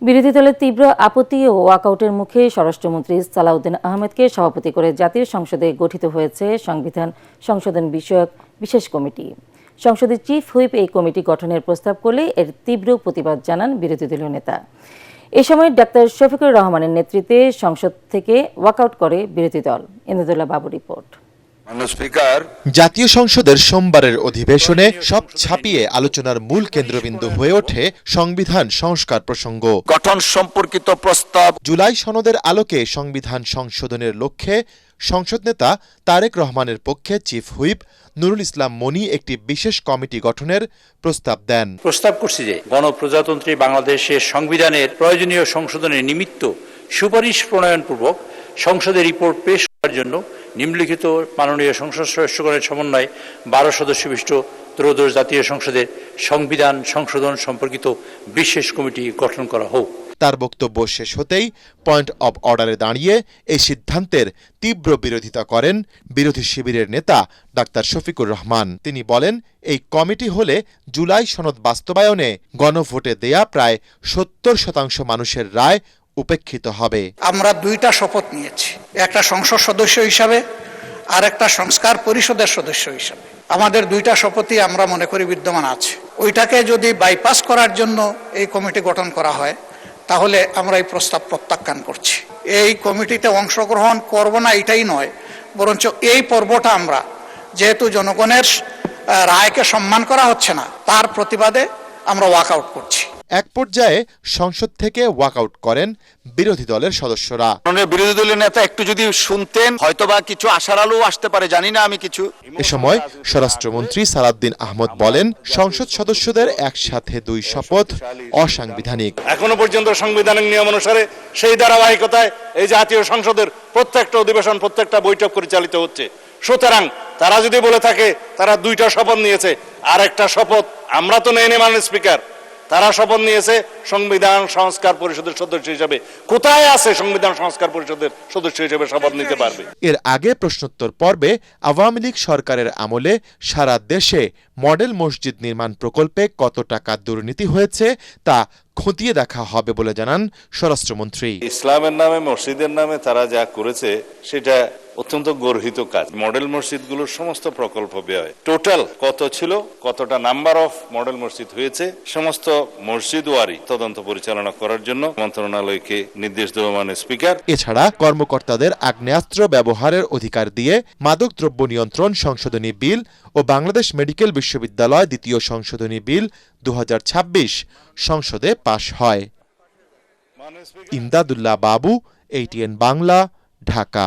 বিরোধী দলের তীব্র আপত্তি ও ওয়াকআউটের মুখে স্বরাষ্ট্রমন্ত্রী সালাউদ্দিন আহমেদকে সভাপতি করে জাতীয় সংসদে গঠিত হয়েছে সংবিধান সংশোধন বিষয়ক বিশেষ কমিটি। সংসদের চিফ হুইপ এই কমিটি গঠনের প্রস্তাব করলে এর তীব্র প্রতিবাদ জানান বিরোধী দলীয় নেতা। এ সময় ডাক্তার শফিকুর রহমানের নেতৃত্বে সংসদ থেকে ওয়াকআউট করে বিরোধী দল। ইন্দ্রদুল্লাহ বাবু রিপোর্ট। জাতীয় সংসদের সোমবারের অধিবেশনে সব ছাপিয়ে আলোচনার মূল কেন্দ্রবিন্দু হয়ে ওঠে সংবিধান সংস্কার প্রসঙ্গ। গঠন সম্পর্কিত প্রস্তাব জুলাই সনদের আলোকে সংবিধান সংশোধনের লক্ষ্যে সংসদ নেতা তারেক রহমানের পক্ষে চিফ হুইপ নুরুল ইসলাম মনি একটি বিশেষ কমিটি গঠনের প্রস্তাব দেন। প্রস্তাব করছি যে গণপ্রজাতন্ত্রী বাংলাদেশের সংবিধানের প্রয়োজনীয় সংশোধনের নিমিত্ত সুপারিশ প্রণয়নপূর্বক সংসদে রিপোর্ট পেশ করার জন্য নিম্নলিখিত মাননীয় সংসদ সদস্যগণের সমন্বয়ে 12 সদস্য বিশিষ্ট ত্রয়োদশ জাতীয় সংসদের সংবিধান সংশোধন সম্পর্কিত বিশেষ কমিটি গঠন করা হোক। তার বক্তব্য শেষ হতেই পয়েন্ট অব অর্ডারে দাঁড়িয়ে এই সিদ্ধান্তের তীব্র বিরোধিতা করেন বিরোধী শিবিরের নেতা ডাক্তার শফিকুর রহমান। তিনি বলেন, এই কমিটি হলে জুলাই সনদ বাস্তবায়নে গণভোটে দেয়া প্রায় 70% মানুষের রায় উপেক্ষিত হবে। আমরা দুইটা শপথ নিয়েছি, একটা সংসদ সদস্য হিসাবে আর একটা সংস্কার পরিষদের সদস্য হিসাবে। আমাদের দুইটা শপথই আমরা মনে করি বিদ্যমান আছে। ওইটাকে যদি বাইপাস করার জন্য এই কমিটি গঠন করা হয় তাহলে আমরা এই প্রস্তাব প্রত্যাখ্যান করছি। এই কমিটিতে অংশগ্রহণ করব না এটাই নয়, বরঞ্চ এই পর্বটা আমরা যেহেতু জনগণের রায়কে সম্মান করা হচ্ছে না তার প্রতিবাদে আমরা ওয়াকআউট করছি। এক পর্যায়ে সংসদ থেকে ওয়াকআউট করেন বিরোধী দলের সদস্যরা। বিরোধী দলীয় নেতা একটু যদি শুনতেন হয়তোবা কিছু আশার আলো আসতে পারে, জানি না আমি কিছু। এ সময় স্বরাষ্ট্রমন্ত্রী সালাউদ্দিন আহমেদ বলেন, সংসদ সদস্যদের একসাথে 2 শপথ অসাংবিধানিক। এখনো পর্যন্ত সাংবিধানিক নিয়ম অনুসারে সেই ধারাবাহিকতায় এই জাতীয় সংসদের প্রত্যেকটা অধিবেশন প্রত্যেকটা বৈঠক পরিচালিত হচ্ছে। সুতরাং তারা যদি বলে থাকে তারা 2টা শপথ নিয়েছে, আর একটা শপথ আমরা তো নেই মাননীয় স্পিকার, তারা শপথ নিয়েছে সংবিধান সংস্কার পরিষদের সদস্য হিসেবে। কোথায় আছে সংবিধান সংস্কার পরিষদের সদস্য হিসেবে শপথ নিতে পারবে? এর আগে প্রশ্নোত্তর পর্বে আওয়ামী লীগ সরকারের আমলে সারা দেশে মডেল মসজিদ নির্মাণ প্রকল্পে কত টাকা দুর্নীতি হয়েছে তা খতিয়ে দেখা হবে বলে জানান স্বরাষ্ট্রমন্ত্রী। ইসলামের নামে মসজিদের নামে তারা যা করেছে সেটা অত্যন্ত গর্হিত কাজ। মডেল মসজিদগুলোর সমস্ত প্রকল্প ব্যয় টোটাল কত ছিল, কতটা নাম্বার অফ মডেল মসজিদ হয়েছে, সমস্ত মসজিদ ওয়ারি তদন্ত পরিচালনা করার জন্য মন্ত্রণালয়কে নির্দেশ দেওয়া মাননীয় স্পিকার। এছাড়া কর্মকর্তাদের আগ্নেয়াস্ত্র ব্যবহারের অধিকার দিয়ে মাদকদ্রব্য নিয়ন্ত্রণ সংশোধনী বিল ও বাংলাদেশ মেডিকেল বিশ্ববিদ্যালয় দ্বিতীয় সংশোধনী বিল 2026 সংসদে পাশ হয়। ইমদাদুল্লাহ বাবু, ATN বাংলা, ঢাকা।